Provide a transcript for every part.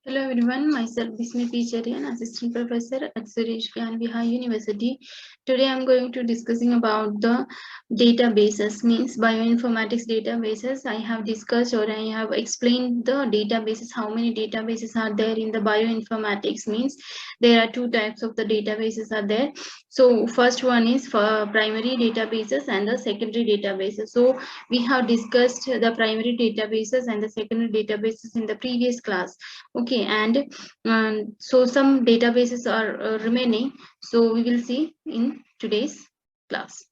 Hello everyone, myself Bismi P. Cherian, Assistant Professor at Suresh Gyan Vihar University. Today I am going to discussing about the databases, means bioinformatics databases. I have discussed or I have explained the databases, how many databases are there in the bioinformatics, means there are two types of the databases are there. So first one is for primary databases and the secondary databases. So we have discussed the primary databases and the secondary databases in the previous class. Okay, and so some databases are remaining, so we will see in today's class.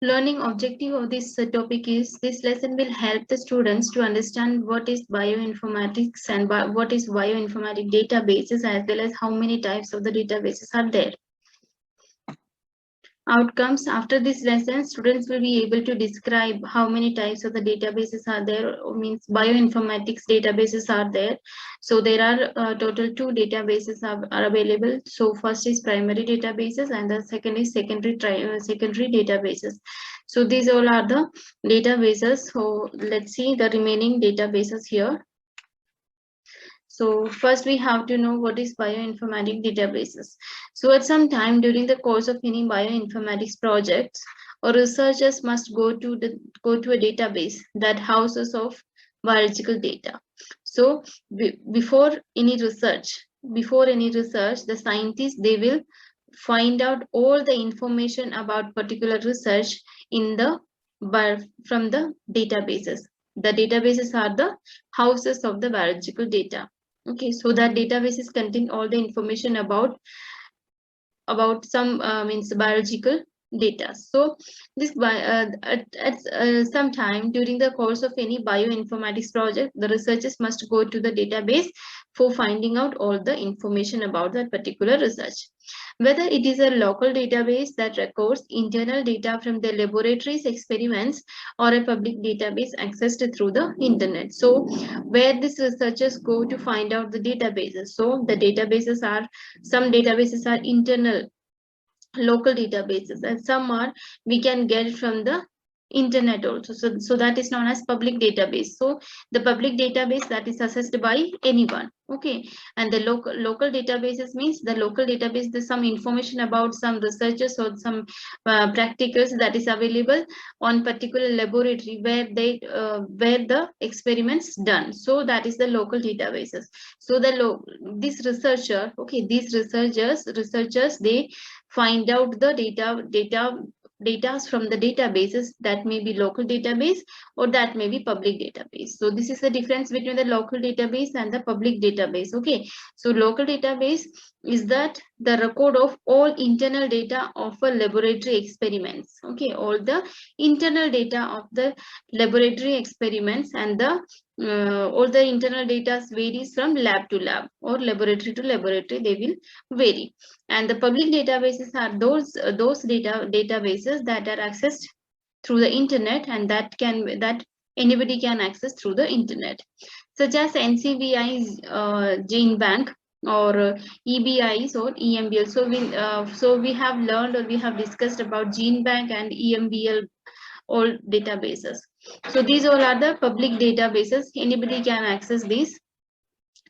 Learning objective of this topic is this lesson will help the students to understand what is bioinformatics and what is bioinformatic databases, as well as how many types of the databases are there. Outcomes: after this lesson, students will be able to describe how many types of the databases are there, means bioinformatics databases are there. So there are total two databases are available. So first is primary databases and the second is secondary databases. So these all are the databases. So let's see the remaining databases here. So first we have to know what is bioinformatic databases. So at some time during the course of any bioinformatics projects, or researchers must go to a database that houses of biological data. So before any research, the scientists, they will find out all the information about particular research in the from the databases. The databases are the houses of the biological data. Okay, so that databases contain all the information about some means biological data. So this at some time during the course of any bioinformatics project, the researchers must go to the database for finding out all the information about that particular research. Whether it is a local database that records internal data from the laboratory's experiments, or a public database accessed through the internet. So where these researchers go to find out the databases. So the databases are, some databases are internal local databases, and some are we can get from the internet also. So that is known as public database. So the public database that is accessed by anyone. Okay, and the local databases means the local database, there's some information about some researchers or some practicals that is available on particular laboratory where where the experiments done. So that is the local databases. So this researcher, okay, these researchers, they find out the data from the databases, that may be local database or that may be public database. So this is the difference between the local database and the public database. Okay, so local database is that the record of all internal data of a laboratory experiments. Okay, all the internal data of the laboratory experiments, and the all the internal data varies from lab to lab or laboratory to laboratory, they will vary. And the public databases are those databases that are accessed through the internet, and that anybody can access through the internet, such as NCBI's Gene Bank, or EBIs or EMBL. So we have learned, or we have discussed about Gene Bank and EMBL, all databases. So these all are the public databases. Anybody can access these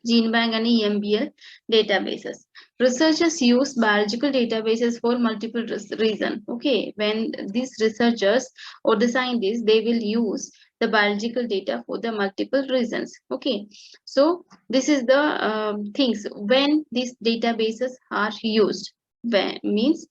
Gene Bank and EMBL databases. Researchers use biological databases for multiple reasons. Okay, when these researchers or the scientists, they will use the biological data for the multiple reasons. Okay, so this is the things when these databases are used. When means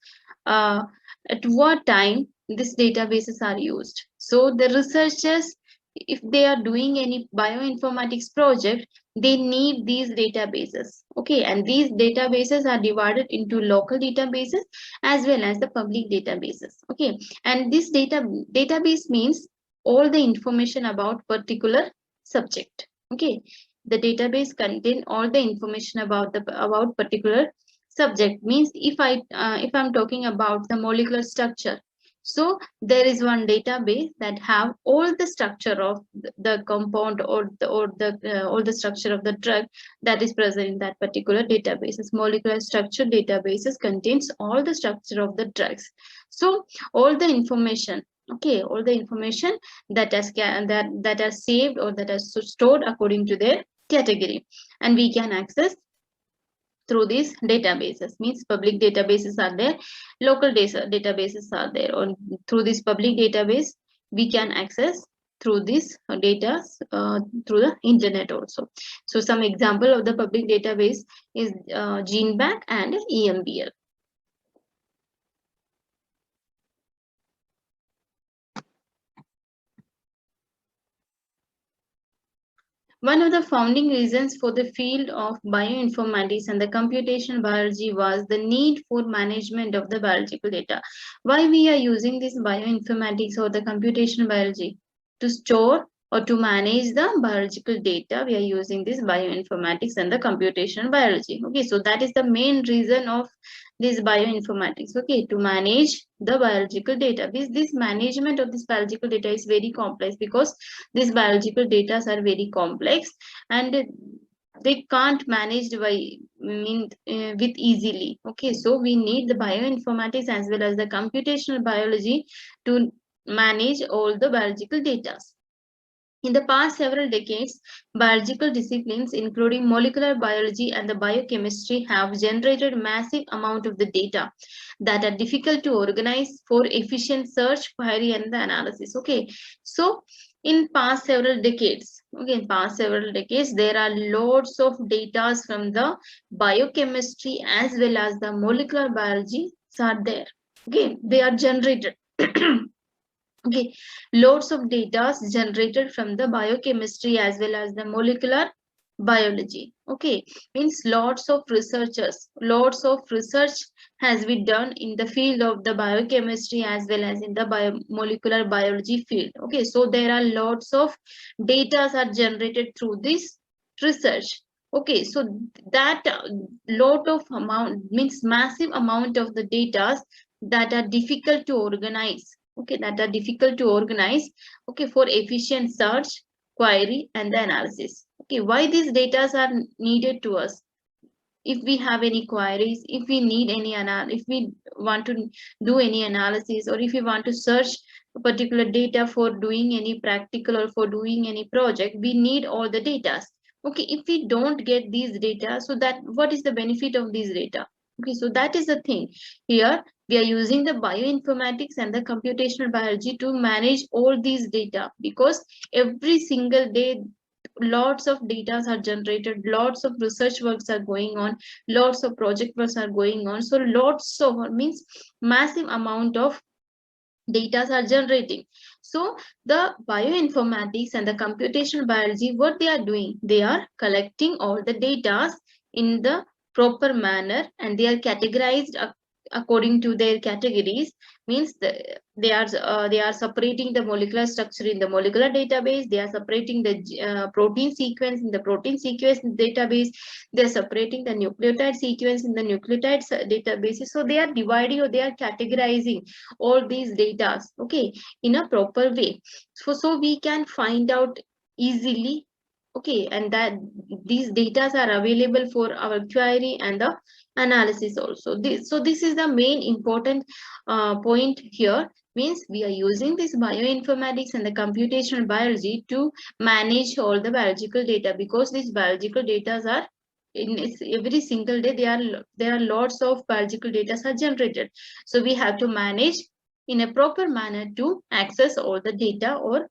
at what time these databases are used. So the researchers, if they are doing any bioinformatics project, they need these databases. Okay, and these databases are divided into local databases as well as the public databases. Okay, and this database means all the information about particular subject. Okay, the database contain all the information about particular subject. Means if I'm talking about the molecular structure, so there is one database that have all the structure of the compound, or all the structure of the drug that is present in that particular databases. Molecular structure databases contains all the structure of the drugs. So all the information Okay, all the information that are saved or that are stored according to their category, and we can access through these databases. Means public databases are there, local databases are there. Or through this public database, we can access through this data through the internet also. So some example of the public database is GeneBank and EMBL. One of the founding reasons for the field of bioinformatics and the computational biology was the need for management of the biological data. Why we are using this bioinformatics or the computational biology? To store or to manage the biological data, we are using this bioinformatics and the computational biology. Okay, so that is the main reason of this bioinformatics. Okay, to manage the biological data. This management of this biological data is very complex, because these biological data are very complex and they can't managed with easily. Okay, so we need the bioinformatics as well as the computational biology to manage all the biological data. In the past several decades, biological disciplines, including molecular biology and the biochemistry, have generated massive amount of the data that are difficult to organize for efficient search, query, and the analysis. Okay, so in past several decades, there are loads of data from the biochemistry as well as the molecular biology are there. Okay, they are generated. Okay, loads of data generated from the biochemistry as well as the molecular biology. Okay, means lots of research has been done in the field of the biochemistry as well as in the molecular biology field. Okay, so there are lots of data are generated through this research. Okay, so that lot of amount means massive amount of the data that are difficult to organize. Okay, that are difficult to organize. Okay, for efficient search, query, and the analysis. Okay, why these data are needed to us? If we have any queries, if we need any if we want to do any analysis, or if we want to search a particular data for doing any practical or for doing any project, we need all the data. Okay, if we don't get these data, so that what is the benefit of these data? Okay, so that is the thing. Here we are using the bioinformatics and the computational biology to manage all these data, because every single day lots of data are generated, lots of research works are going on, lots of project works are going on. So lots of means massive amount of data are generating. So the bioinformatics and the computational biology, what they are doing, they are collecting all the data in the proper manner, and they are categorized according to their categories. Means they are separating the molecular structure in the molecular database, they are separating the protein sequence in the protein sequence database, they are separating the nucleotide sequence in the nucleotide databases. So they are dividing or they are categorizing all these data, okay, in a proper way. So we can find out easily. Okay, and that these data are available for our query and the analysis also. This is the main important point here. Means we are using this bioinformatics and the computational biology to manage all the biological data, because these biological data are in every single day there are lots of biological data are generated. So we have to manage in a proper manner to access all the data. Or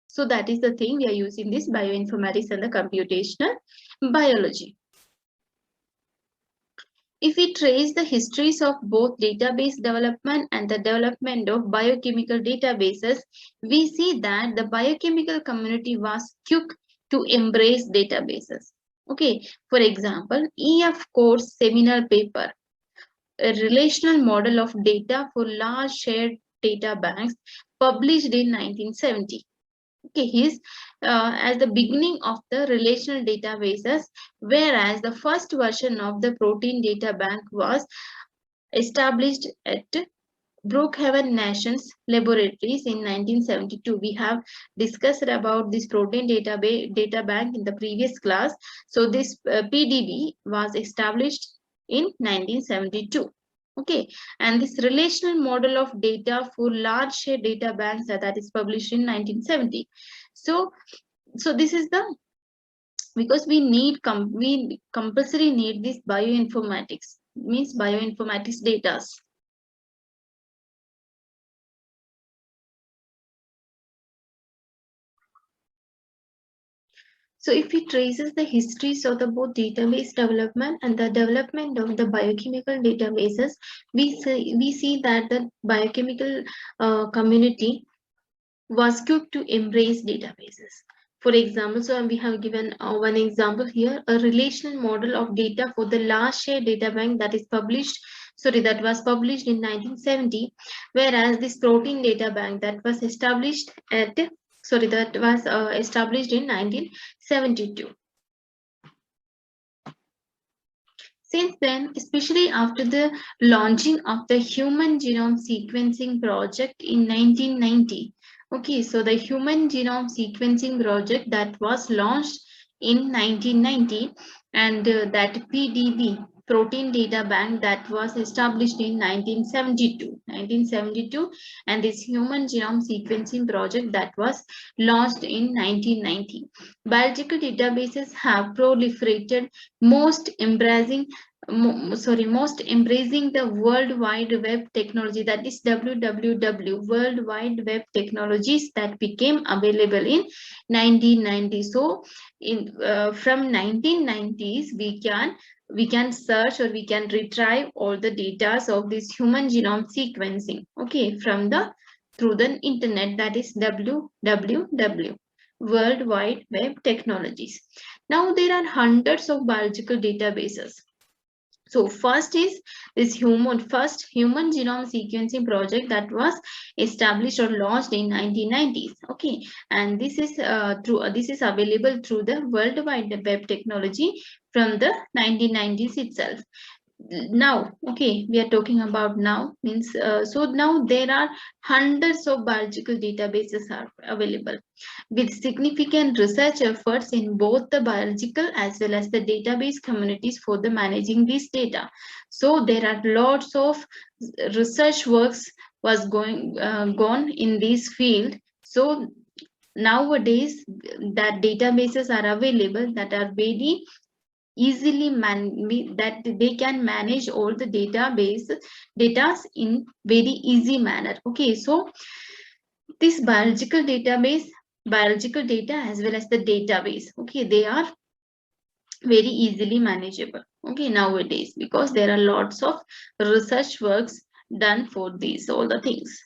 so that is the thing, we are using this bioinformatics and the computational biology. If we trace the histories of both database development and the development of biochemical databases, we see that the biochemical community was quick to embrace databases. Okay, for example, E.F. Core's seminal paper, a relational model of data for large shared data banks, published in 1970. Okay, his as the beginning of the relational databases, whereas the first version of the protein data bank was established at Brookhaven Nations Laboratories in 1972. We have discussed about this protein data bank in the previous class. So this PDB was established in 1972. Okay, and this relational model of data for large share data banks that is published in 1970. So this is the, because we need we compulsory need this bioinformatics, means bioinformatics data. So if we traces the histories of the both database development and the development of the biochemical databases, we see that the biochemical community was quick to embrace databases. For example, so we have given one example here, a relational model of data for the large share data bank that is published, that was published in 1970, whereas this protein data bank that was established established in 1972. Since then, especially after the launching of the Human Genome Sequencing Project in 1990, okay, so the Human Genome Sequencing Project that was launched in 1990, and that PDB, Protein Data Bank, that was established in 1972, and this Human Genome Sequencing Project that was launched in 1990. Biological databases have proliferated, most embracing the World Wide Web technology, that is WWW, World Wide Web technologies that became available in 1990. So from 1990s we can search, or we can retrieve all the data of this human genome sequencing, okay, from the through the internet, that is WWW, World Wide Web technologies. Now there are hundreds of biological databases. So first is this first human genome sequencing project that was established or launched in 1990s. Okay, and this is this is available through the World Wide Web technology from the 1990s itself. Now, okay, we are talking about now, means so now there are hundreds of biological databases are available, with significant research efforts in both the biological as well as the database communities for the managing this data. So there are lots of research works was gone in this field. So nowadays that databases are available that are very easily that they can manage all the data in very easy manner. Okay, so this biological data as well as the database, okay, they are very easily manageable, okay, nowadays, because there are lots of research works done for these all the things.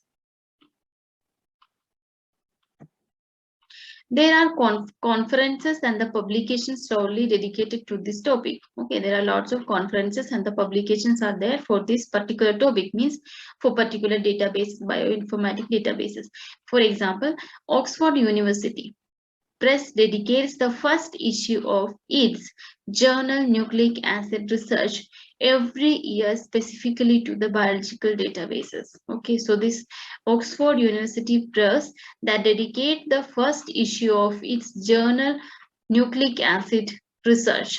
There are conferences and the publications solely dedicated to this topic. Okay, there are lots of conferences and the publications are there for this particular topic, means for particular database, bioinformatic databases. For example, Oxford University Press dedicates the first issue of its journal Nucleic Acid Research every year specifically to the biological databases. Okay, so this Oxford University Press that dedicate the first issue of its journal Nucleic Acid Research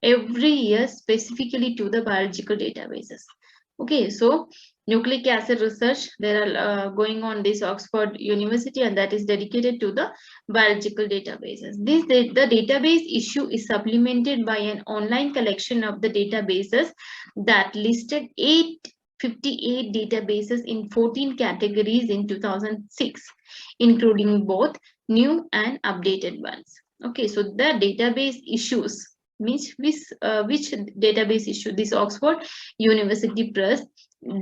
every year specifically to the biological databases. Okay, so nucleic acid research, there are going on this Oxford University, and that is dedicated to the biological databases. The database issue is supplemented by an online collection of the databases that listed 858 databases in 14 categories in 2006, including both new and updated ones. Okay, so the database issues means which database issue, this Oxford University Press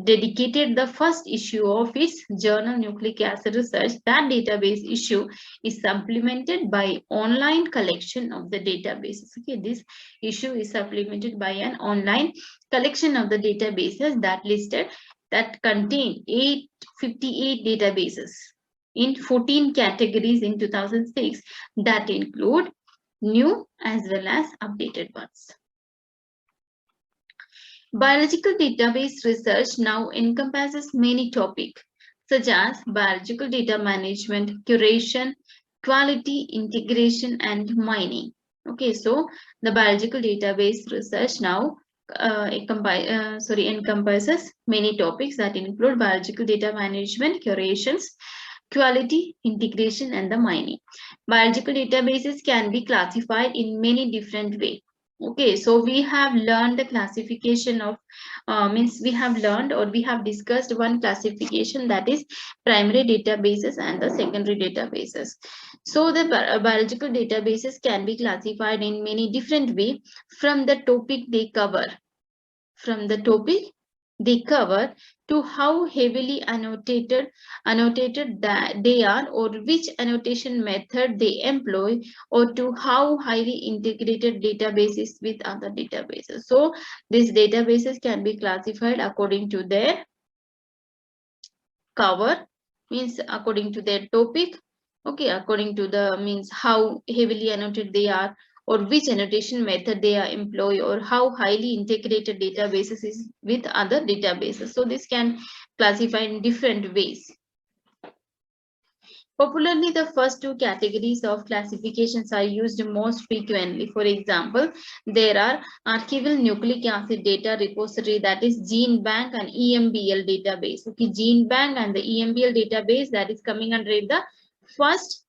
dedicated the first issue of its journal Nucleic Acid Research. That database issue is supplemented by online collection of the databases. Okay, this issue is supplemented by an online collection of the databases that contain 858 databases in 14 categories in 2006 that include new as well as updated ones. Biological database research now encompasses many topics such as biological data management, curation, quality, integration, and mining. Okay, so the biological database research now encompasses many topics that include biological data management, curations, quality, integration, and the mining. Biological databases can be classified in many different ways. Okay, so we have learned the classification of, means we have learned or we have discussed one classification, that is primary databases and the secondary databases. So the biological databases can be classified in many different ways from the topic they cover. From the topic they cover to how heavily annotated that they are, or which annotation method they employ, or to how highly integrated databases with other databases. So these databases can be classified according to their cover, means according to their topic, okay, according to the means how heavily annotated they are, or which annotation method they are employ, or how highly integrated databases is with other databases. So this can classify in different ways. Popularly, the first two categories of classifications are used most frequently. For example, there are archival nucleic acid data repository, that is GenBank, and EMBL database. Okay, GenBank and the EMBL database, that is coming under the first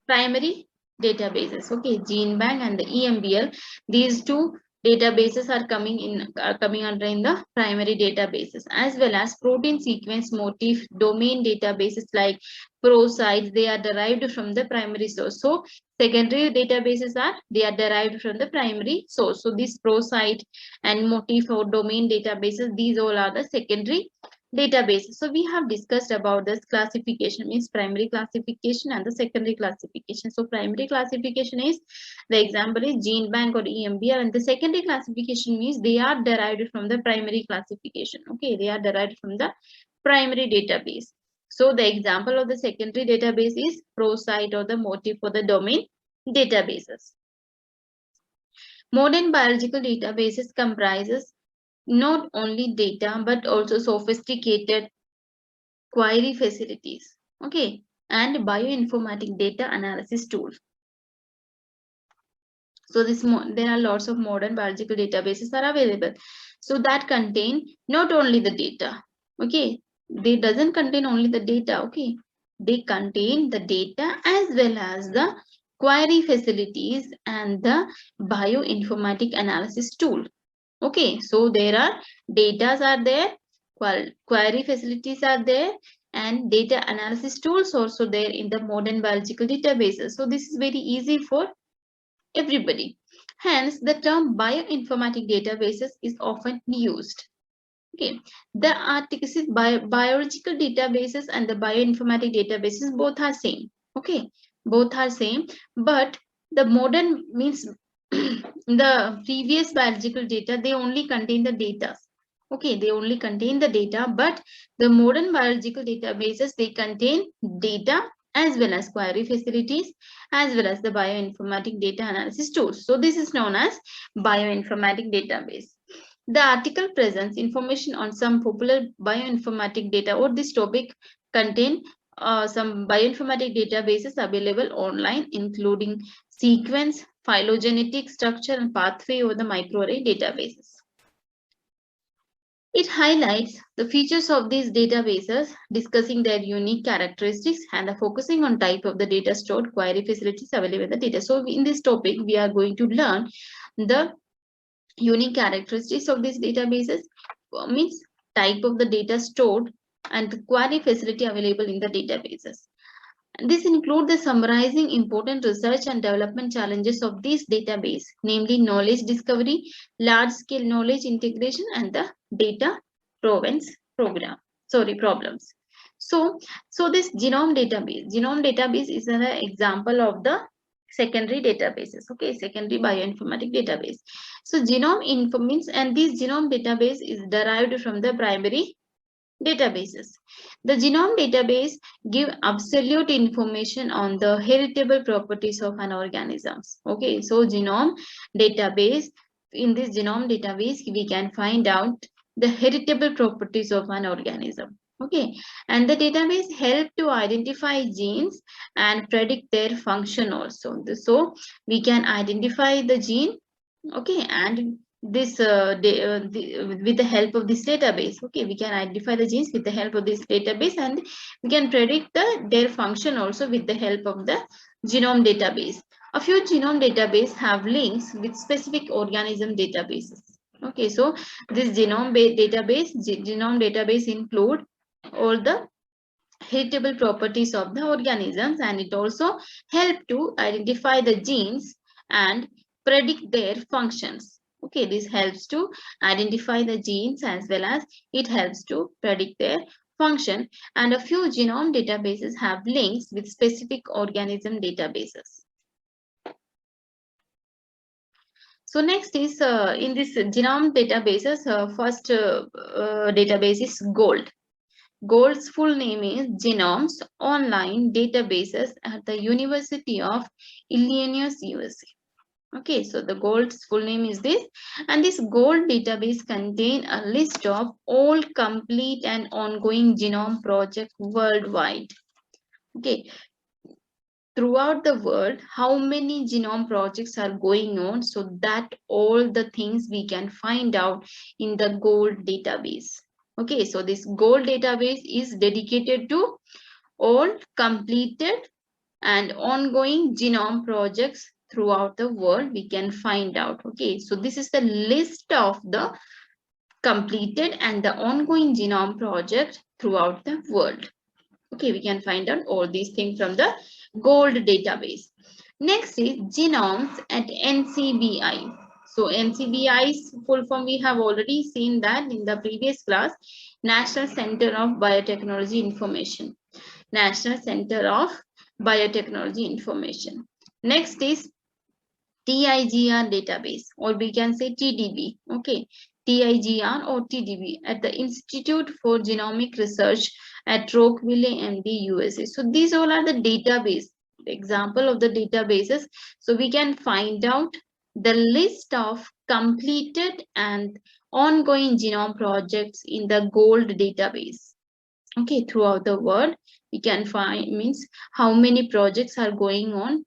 primary databases. Okay, GenBank and the EMBL, these two databases are coming under in the primary databases, as well as protein sequence motif domain databases like ProCite. They are derived from the primary source. So secondary databases they are derived from the primary source. So this ProCite and motif or domain databases, these all are the secondary databases. So we have discussed about this classification, means primary classification and the secondary classification. So primary classification is, the example is GenBank or EMBL, and the secondary classification means they are derived from the primary classification. Okay, they are derived from the primary database. So the example of the secondary database is ProCite or the motif for the domain databases. Modern biological databases comprises not only data but also sophisticated query facilities, okay, and bioinformatic data analysis tools. So there are lots of modern biological databases are available, so that contain not only the data, okay, they doesn't contain only the data, okay, they contain the data as well as the query facilities and the bioinformatic analysis tool. Okay, so there are datas are there, query facilities are there, and data analysis tools also there in the modern biological databases. So this is very easy for everybody. Hence, the term bioinformatic databases is often used. Okay, the articles is biological databases and the bioinformatic databases both are same. Okay, both are same, but the modern means the previous biological data, they only contain the data. Okay, they only contain the data, but the modern biological databases, they contain data as well as query facilities, as well as the bioinformatic data analysis tools. So this is known as bioinformatic database. The article presents information on some popular bioinformatic data, or this topic contain some bioinformatic databases available online, including sequence, phylogenetic structure, and pathway over the microarray databases. It highlights the features of these databases, discussing their unique characteristics and focusing on type of the data stored, query facilities available in the data. So in this topic, we are going to learn the unique characteristics of these databases, means type of the data stored and the query facility available in the databases. And this includes the summarizing important research and development challenges of this database, namely knowledge discovery, large-scale knowledge integration, and the data provenance problems. So this genome database is an example of the secondary databases. Okay, secondary bioinformatic database. So genome info means, and this genome database is derived from the primary databases. The genome database give absolute information on the heritable properties of an organism. Okay, so genome database, in this genome database we can find out the heritable properties of an organism. Okay, and the database help to identify genes and predict their function also. So we can identify the gene, okay, and this with the help of this database. Okay, we can identify the genes with the help of this database, and we can predict their function also with the help of the genome database. A few genome database have links with specific organism databases. Okay, so this genome database include all the heritable properties of the organisms, and it also help to identify the genes and predict their functions. Okay, this helps to identify the genes as well as it helps to predict their function. And a few genome databases have links with specific organism databases. So next is in this genome databases, first database is GOLD. GOLD's full name is Genomes Online Databases at the University of Illinois, USA. Okay, so the GOLD's full name is this, and this GOLD database contains a list of all complete and ongoing genome projects worldwide. Okay, throughout the world, how many genome projects are going on, so that all the things we can find out in the GOLD database. Okay, so this GOLD database is dedicated to all completed and ongoing genome projects throughout the world we can find out. Okay, so this is the list of the completed and the ongoing genome project throughout the world. Okay, we can find out all these things from the GOLD database. Next is genomes at NCBI. So NCBI's full form we have already seen that in the previous class, National Center of Biotechnology Information. National Center of Biotechnology Information. Next is TIGR database, or we can say TDB. Okay, TIGR or TDB at the Institute for Genomic Research at Rockville, MD, USA. So these all are the database, example of the databases. So we can find out the list of completed and ongoing genome projects in the GOLD database. Okay, throughout the world, we can find means how many projects are going on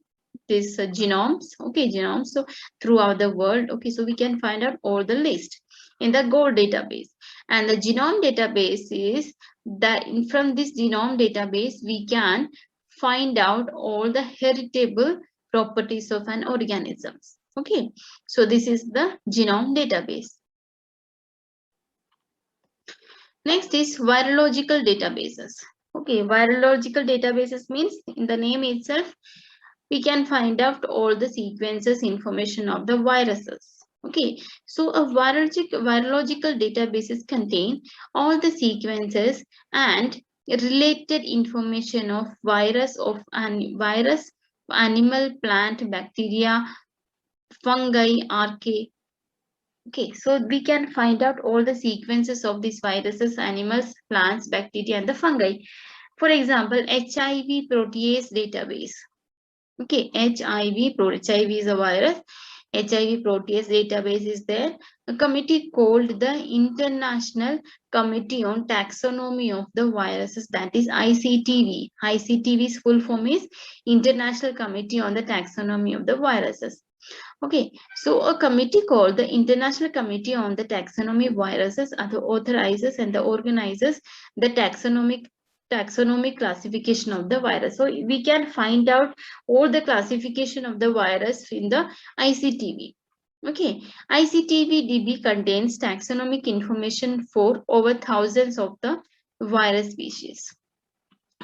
this genomes. Okay, genomes, so throughout the world. Okay, so we can find out all the list in the GOLD database. And the genome database is that from this genome database we can find out all the heritable properties of an organisms. Okay, so this is the genome database. Next is virological databases. Okay, virological databases means in the name itself we can find out all the sequences information of the viruses. Okay, so a virological databases contain all the sequences and related information of virus, animal, plant, bacteria, fungi, archaea. Okay, so we can find out all the sequences of these viruses, animals, plants, bacteria, and the fungi. For example, HIV protease database. Okay, HIV is a virus. HIV protease database is there. A committee called the International Committee on Taxonomy of the Viruses, that is ICTV. ICTV's full form is International Committee on the Taxonomy of the Viruses. Okay, so a committee called the International Committee on the Taxonomy of Viruses authorizes and the organizes the taxonomic classification of the virus. So we can find out all the classification of the virus in the ICTV. Okay, ICTV-DB contains taxonomic information for over thousands of the virus species.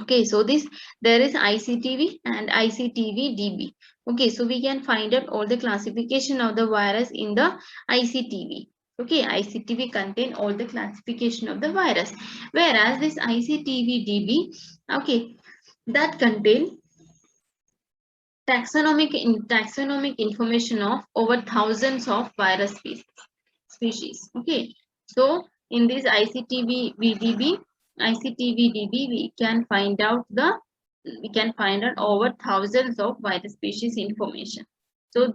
Okay, so there is ICTV and ICTV-DB. Okay, so we can find out all the classification of the virus in the ICTV. Okay, ICTV contain all the classification of the virus, whereas this ICTV-DB, okay, that contain taxonomic information of over thousands of virus species. Okay, so in this ICTV-DB, we can find out over thousands of virus species information. So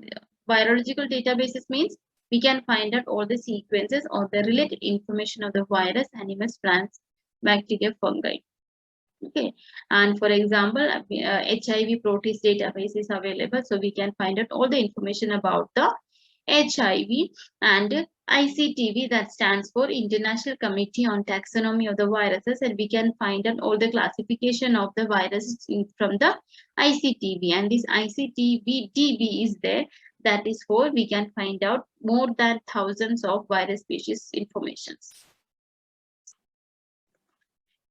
virological databases means we can find out all the sequences or the related information of the virus, animals, plants, bacteria, fungi. Okay, and for example, HIV protease database is available, so we can find out all the information about the HIV, and ICTV, that stands for International Committee on Taxonomy of the Viruses, and we can find out all the classification of the viruses from the ICTV, and this ICTV DB is there, that is for we can find out more than thousands of virus species informations.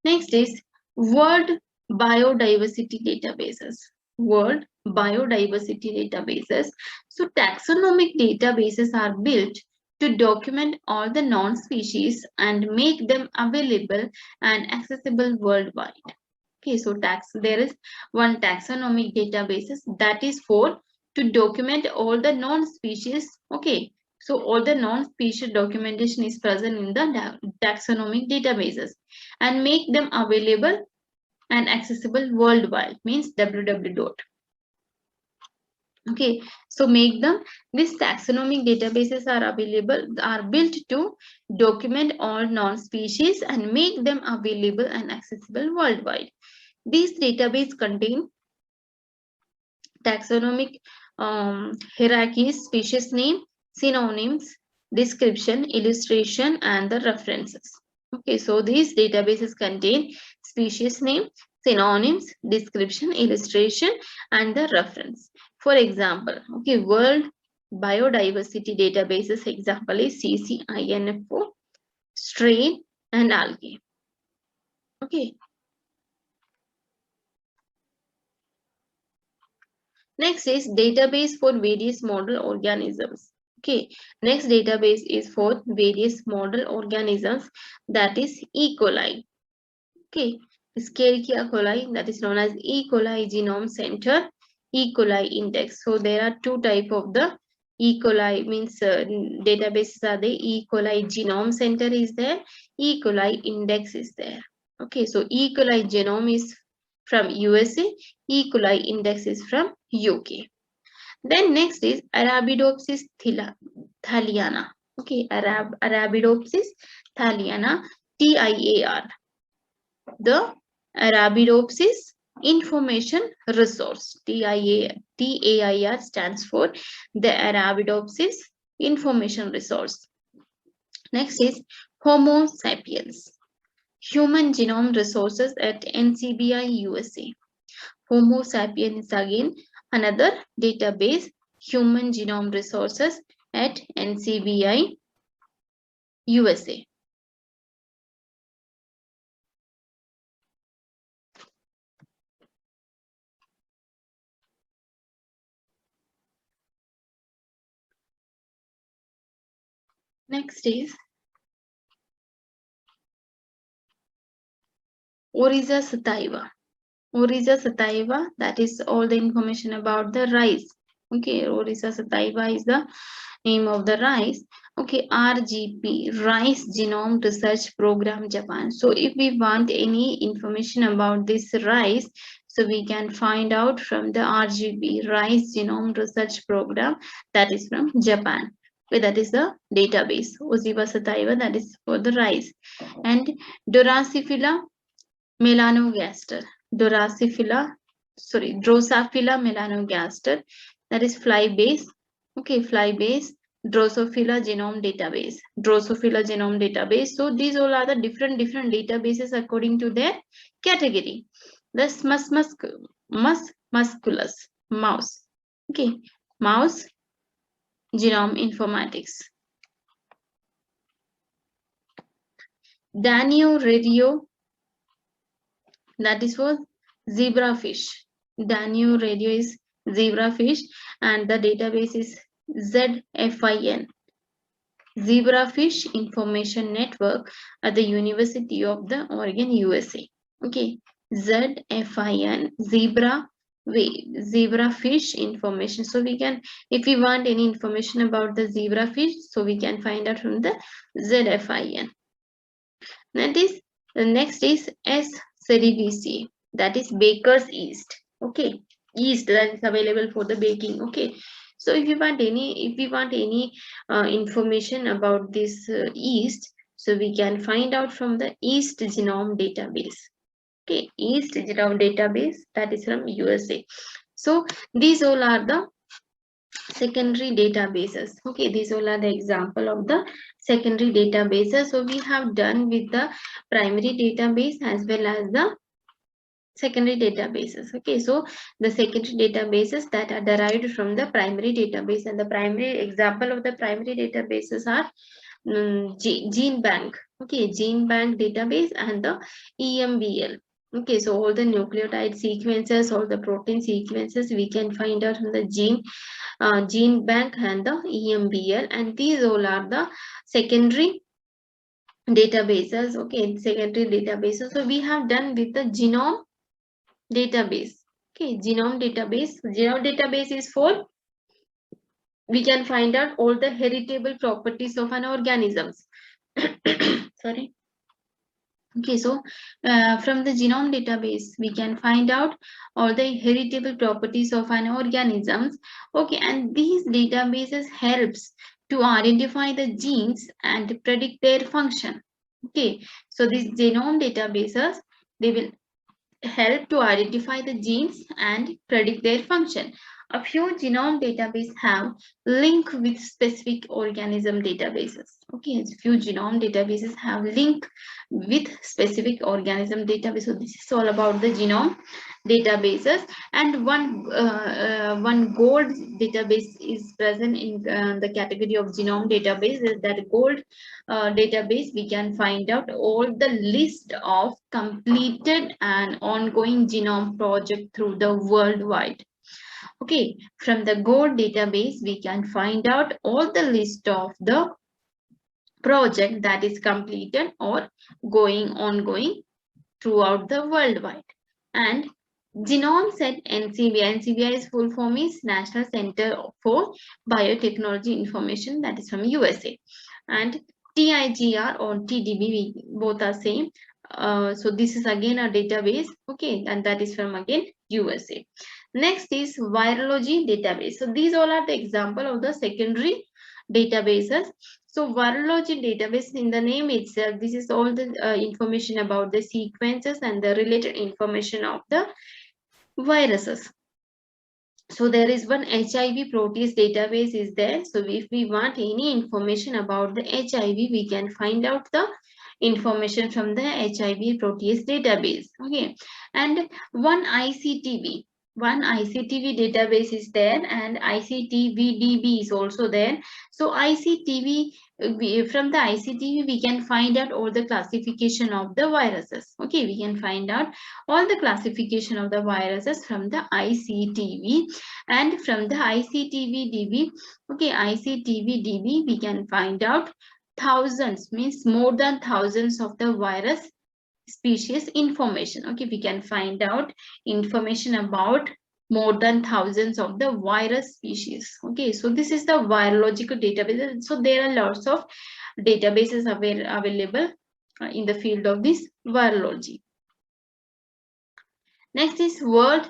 Next is World Biodiversity Databases. World Biodiversity Databases. So taxonomic databases are built to document all the non-species and make them available and accessible worldwide. Okay, so there is one taxonomic databases that is for to document all the non-species. Okay, so all the non-species documentation is present in the taxonomic databases and make them available and accessible worldwide, means www. Okay, so make them, these taxonomic databases are available, are built to document all non-species and make them available and accessible worldwide. These databases contain taxonomic hierarchies, species name, synonyms, description, illustration, and the references. Okay, so these databases contain species name, synonyms, description, illustration, and the reference. For example, okay, World Biodiversity Databases example is CCINFO, strain, and algae. Okay. Next is database for various model organisms. Okay, next database is for various model organisms, that is E. coli. Okay, Escherichia coli, that is known as E. coli Genome Center, E. coli Index. So there are two type of the E. coli, means databases are the E. coli Genome Center is there, E. coli Index is there. Okay, so E. coli Genome is from USA, E. coli Index is from UK. Then next is Arabidopsis thaliana. Okay, Arabidopsis thaliana, TIAR. The Arabidopsis Information Resource. TAIR stands for the Arabidopsis Information Resource. Next is Homo sapiens, Human Genome Resources at NCBI USA. Homo sapiens is again another database, Human Genome Resources at NCBI USA. Next is Oryza sativa. Oryza sativa, that is all the information about the rice. Okay, Oryza sativa is the name of the rice. Okay, RGP, Rice Genome Research Program, Japan. So if we want any information about this rice, so we can find out from the RGP, Rice Genome Research Program, that is from Japan. Okay, that is the database. Oryza sativa, that is for the rice. And Drosophila melanogaster. Drosophila melanogaster, that is fly base. Okay, fly base, Drosophila genome database. Drosophila genome database. So these all are the different databases according to their category. This musculus, mouse. Okay, mouse genome informatics. Danio radio, that is for zebrafish. Danio radio is zebrafish, and the database is ZFIN, Zebrafish Information Network, at the University of the Oregon, USA. Okay, ZFIN, zebrafish information. So we can, if we want any information about the zebrafish, so we can find out from the ZFIN. That is, the next is S. cerevisiae, that is baker's yeast. Okay, yeast that is available for the baking. Okay, so if we want any information about this yeast, so we can find out from the yeast genome database. Okay, yeast genome database, that is from USA. So these all are the secondary databases. Okay, these all are the example of the secondary databases. So we have done with the primary database as well as the secondary databases. Okay, so the secondary databases that are derived from the primary database, and the primary example of the primary databases are gene bank. Okay, gene bank database and the EMBL. Okay, so all the nucleotide sequences, all the protein sequences we can find out from the gene bank and the EMBL, and these all are the secondary databases. Okay, secondary databases. So we have done with the genome database. Okay, genome database is for we can find out all the heritable properties of an organisms. Sorry. Okay, so from the genome database we can find out all the heritable properties of an organisms. Okay, and these databases helps to identify the genes and predict their function. Okay, so these genome databases, they will help to identify the genes and predict their function. A few genome databases have link with specific organism databases. Okay, a few genome databases have link with specific organism database. So this is all about the genome databases, and one gold database is present in the category of genome database. That gold database we can find out all the list of completed and ongoing genome project through the worldwide. Okay, from the gold database we can find out all the list of the project that is completed or ongoing throughout the worldwide. And genome set NCBI is full form is National Center for Biotechnology Information, that is from USA, and TIGR or TDB, both are same. So this is again a database. Okay, and that is from again USA. Next is virology database. So these all are the example of the secondary databases. So virology database, in the name itself, this is all the information about the sequences and the related information of the viruses. So there is one HIV protease database is there. So if we want any information about the HIV, we can find out the information from the HIV protease database. Okay, and one ICTV database is there, and ICTV-DB is also there. So ICTV, from the ICTV we can find out all the classification of the viruses. Okay, we can find out all the classification of the viruses from the ICTV, and from the ICTV-DB, okay, ICTV-DB we can find out thousands, means more than thousands of the virus species information. Okay, we can find out information about more than thousands of the virus species. Okay, so this is the virological database. So there are lots of databases available in the field of this virology. Next is World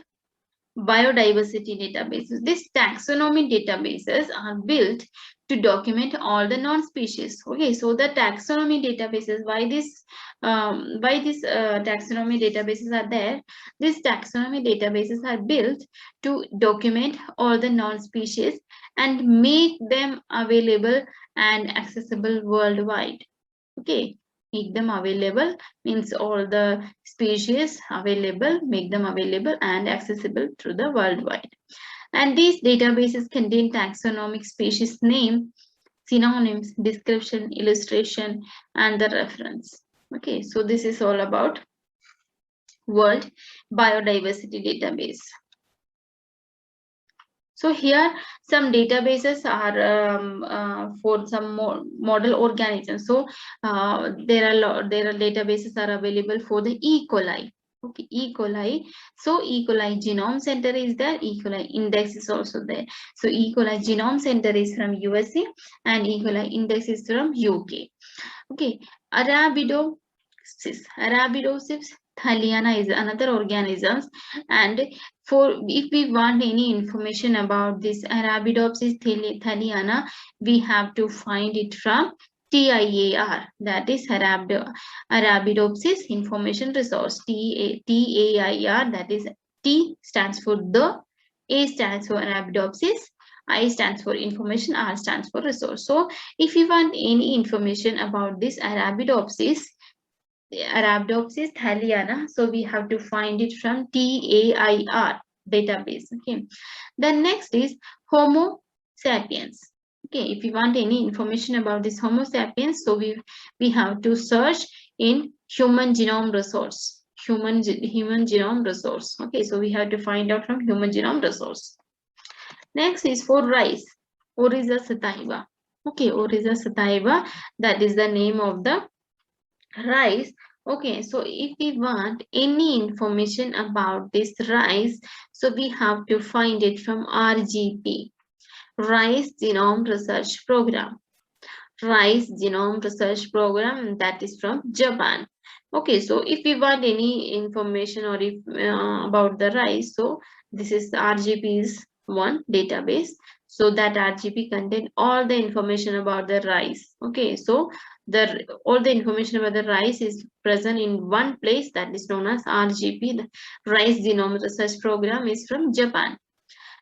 Biodiversity databases. These taxonomy databases are built to document all the non-species. Okay, so the taxonomy databases, why these taxonomy databases are there? These taxonomy databases are built to document all the non-species and make them available and accessible worldwide. Okay, make them available means all the species available, make them available and accessible through the worldwide. And these databases contain taxonomic species name, synonyms, description, illustration, and the reference. Okay, so this is all about World Biodiversity Database. So here some databases are for some more model organisms. So there are databases are available for the E. coli. Okay, E. coli. So E. coli Genome Center is there. E. coli Index is also there. So E. coli Genome Center is from USA and E. coli Index is from UK. Okay, Arabidopsis thaliana is another organism, and if we want any information about this Arabidopsis thaliana, we have to find it from TIAR, that is Arabidopsis Information Resource, TAIR, that is T stands for the, A stands for Arabidopsis, I stands for information, R stands for resource. So if you want any information about this Arabidopsis thaliana, so we have to find it from TAIR database. Okay. Then next is Homo sapiens. Okay, if you want any information about this Homo sapiens, so we have to search in human genome resource. Human genome resource. Okay, so we have to find out from human genome resource. Next is for rice, Oryza sativa. Okay, Oryza sativa, that is the name of the rice. Okay, so if we want any information about this rice, so we have to find it from RGP, Rice Genome Research Program. Rice Genome Research Program, that is from Japan. Okay, so if we want any information or if about the rice, so this is RGP's one database. So that RGP contain all the information about the rice. Okay, so all the information about the rice is present in one place, that is known as RGP. The Rice Genome Research Program is from Japan.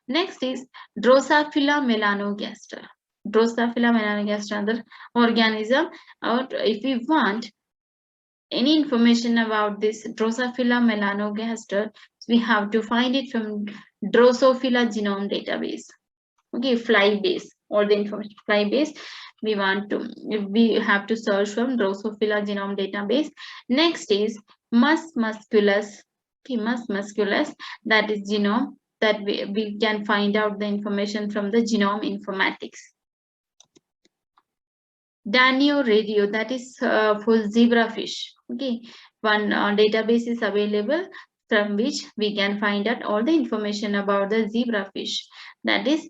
Next is Drosophila melanogaster. Drosophila melanogaster, another organism. Or if we want any information about this Drosophila melanogaster, we have to find it from Drosophila genome database. Okay, Flybase, all the information Flybase. We have to search from Drosophila genome database. Next is Mus musculus. Okay, Mus musculus, that is genome, that we can find out the information from the genome informatics. Danio radio, that is for zebrafish. Okay, one database is available from which we can find out all the information about the zebrafish, that is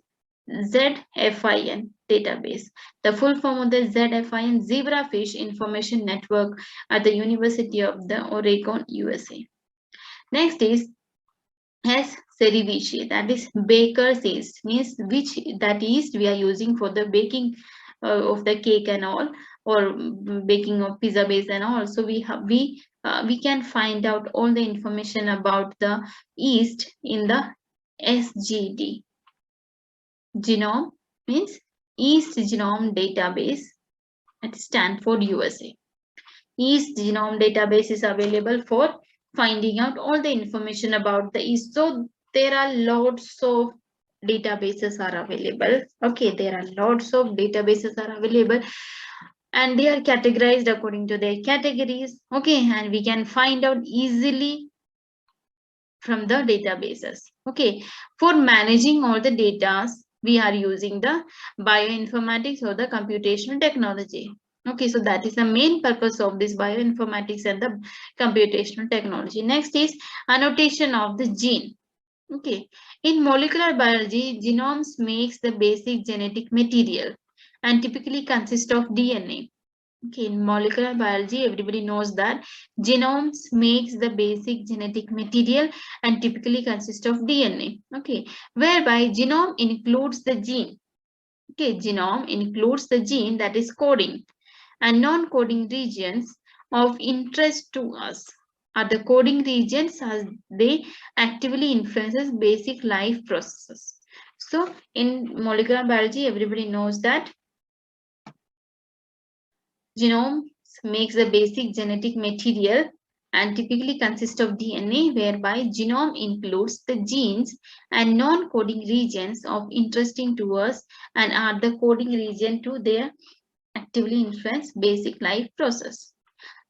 ZFIN database. The full form of the ZFIN, Zebrafish Information Network, at the University of the Oregon, USA. Next is S. cerevisiae, that is baker's yeast, means which that yeast we are using for the baking of the cake and all, or baking of pizza base and all. So we can find out all the information about the yeast in the SGD. Genome means Yeast Genome Database at Stanford, USA. Yeast Genome Database is available for finding out all the information about the yeast. So there are lots of databases are available. Okay, there are lots of databases are available, and they are categorized according to their categories. Okay, and we can find out easily from the databases. Okay, for managing all the data, we are using the bioinformatics or the computational technology. Okay, so that is the main purpose of this bioinformatics and the computational technology. Next is annotation of the gene. Okay, in molecular biology, genomes makes the basic genetic material and typically consist of DNA. Okay, in molecular biology, everybody knows that genomes makes the basic genetic material and typically consist of DNA. Okay, whereby genome includes the gene. Okay, genome includes the gene, that is coding, and non-coding regions of interest to us are the coding regions, as they actively influences basic life processes. So in molecular biology, everybody knows that genome makes the basic genetic material and typically consists of DNA, whereby genome includes the genes and non-coding regions of interesting to us and are the coding region to their actively influence basic life process.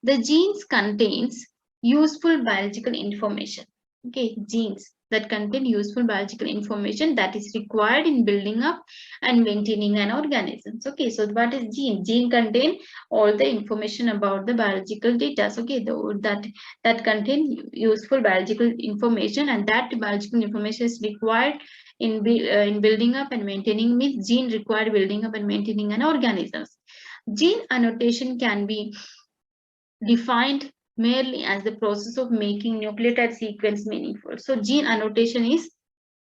The genes contains useful biological information. Okay, genes that contain useful biological information that is required in building up and maintaining an organism. Okay, so what is gene? Gene contain all the information about the biological data. Okay, that contain useful biological information, and that biological information is required in building up and maintaining, means gene required building up and maintaining an organism. Gene annotation can be defined merely as the process of making nucleotide sequence meaningful. So gene annotation is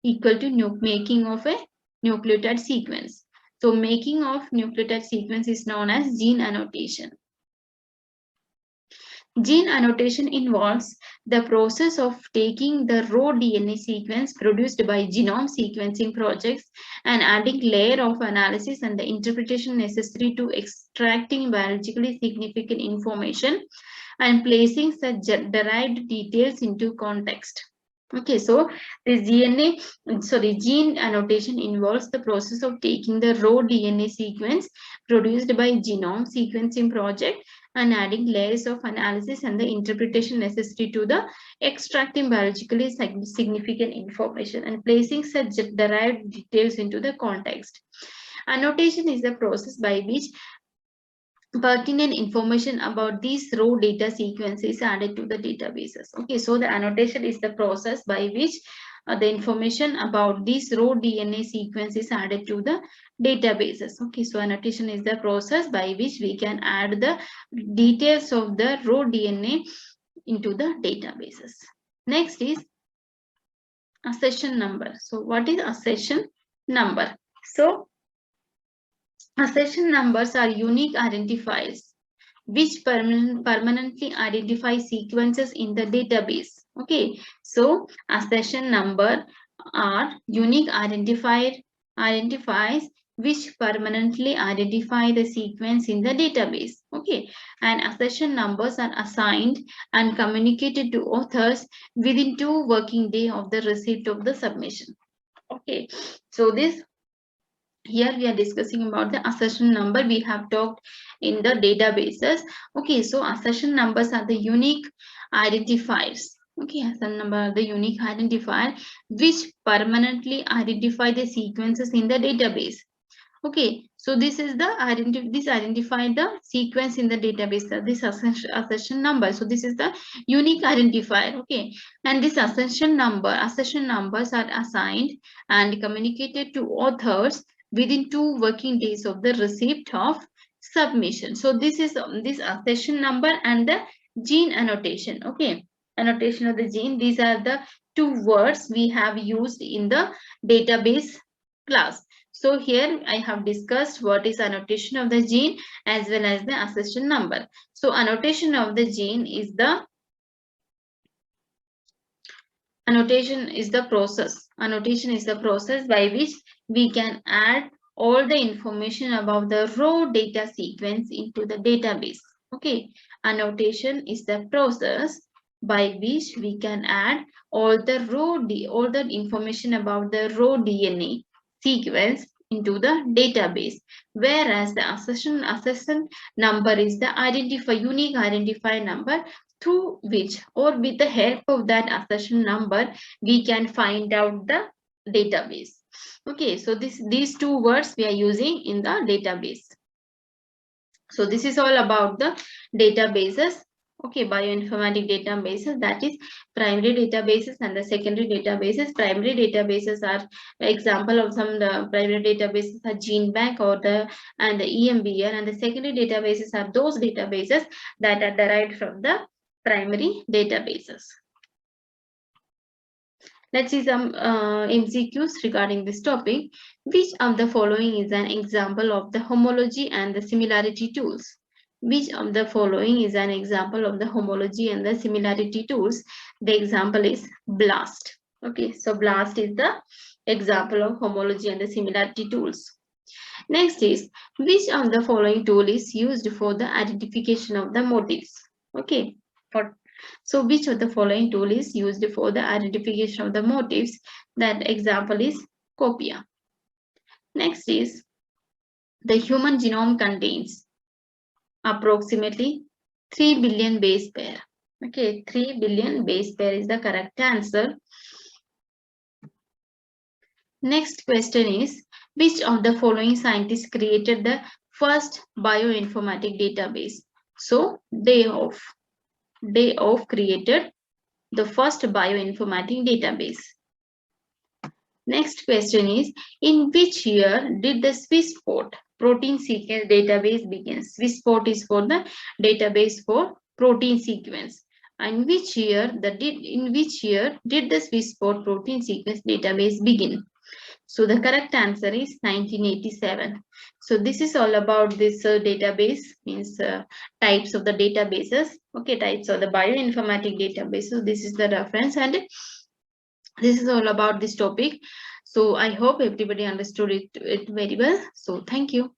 equal to making of a nucleotide sequence. So making of nucleotide sequence is known as gene annotation. Gene annotation involves the process of taking the raw DNA sequence produced by genome sequencing projects and adding layer of analysis and the interpretation necessary to extracting biologically significant information and placing such derived details into context. Okay, so the gene annotation involves the process of taking the raw DNA sequence produced by genome sequencing project and adding layers of analysis and the interpretation necessary to the extracting biologically significant information and placing such derived details into the context. Annotation is the process by which pertinent information about these raw data sequences added to the databases. Okay, so the annotation is the process by which the information about these raw DNA sequence is added to the databases. Okay, so annotation is the process by which we can add the details of the raw DNA into the databases. Next is accession number. So what is accession number? So accession numbers are unique identifiers which permanently identify sequences in the database. Okay, so accession number are unique identifiers which permanently identify the sequence in the database. Okay, and accession numbers are assigned and communicated to authors within 2 working days of the receipt of the submission. Okay, so this here we are discussing about the accession number. We have talked in the databases. Okay, so accession numbers are the unique identifiers. Okay, accession number are the unique identifier which permanently identify the sequences in the database. Okay, so this is the identify the sequence in the database, this accession number. So this is the unique identifier. Okay, and this accession numbers are assigned and communicated to authors within 2 working days of the receipt of submission. So this is this accession number and the gene annotation. Okay, annotation of the gene. These are the 2 words we have used in the database class. So here I have discussed what is annotation of the gene as well as the accession number. So annotation of the gene is the annotation is the process. Annotation is the process by which we can add all the information about the raw data sequence into the database. Okay, annotation is the process by which we can add all the information about the raw DNA sequence into the database, whereas the accession number is the unique identifier number through which or with the help of that accession number we can find out the database. Okay, so these 2 words we are using in the database. So this is all about the databases. Okay, bioinformatic databases, that is primary databases and the secondary databases. Primary databases are example of some the primary databases are GeneBank or the EMBL, and the secondary databases are those databases that are derived from the primary databases. Let's see some MCQs regarding this topic. Which of the following is an example of the homology and the similarity tools? Which of the following is an example of the homology and the similarity tools? The example is BLAST. Okay, so BLAST is the example of homology and the similarity tools. Next is, which of the following tool is used for the identification of the motifs? Okay, so which of the following tool is used for the identification of the motifs? That example is COPIA. Next is, the human genome contains approximately 3 billion base pair. Okay, 3 billion base pair is the correct answer. Next question is, which of the following scientists created the first bioinformatic database? So Day of created the first bioinformatic database. Next question is, in which year did the SwissPort protein sequence database begin? SwissPort is for the database for protein sequence. And in which year did the SwissPort protein sequence database begin? So the correct answer is 1987. So this is all about this database, means types of the databases. Okay, types of the bioinformatic databases. This is the reference, and this is all about this topic. So I hope everybody understood it very well. So thank you.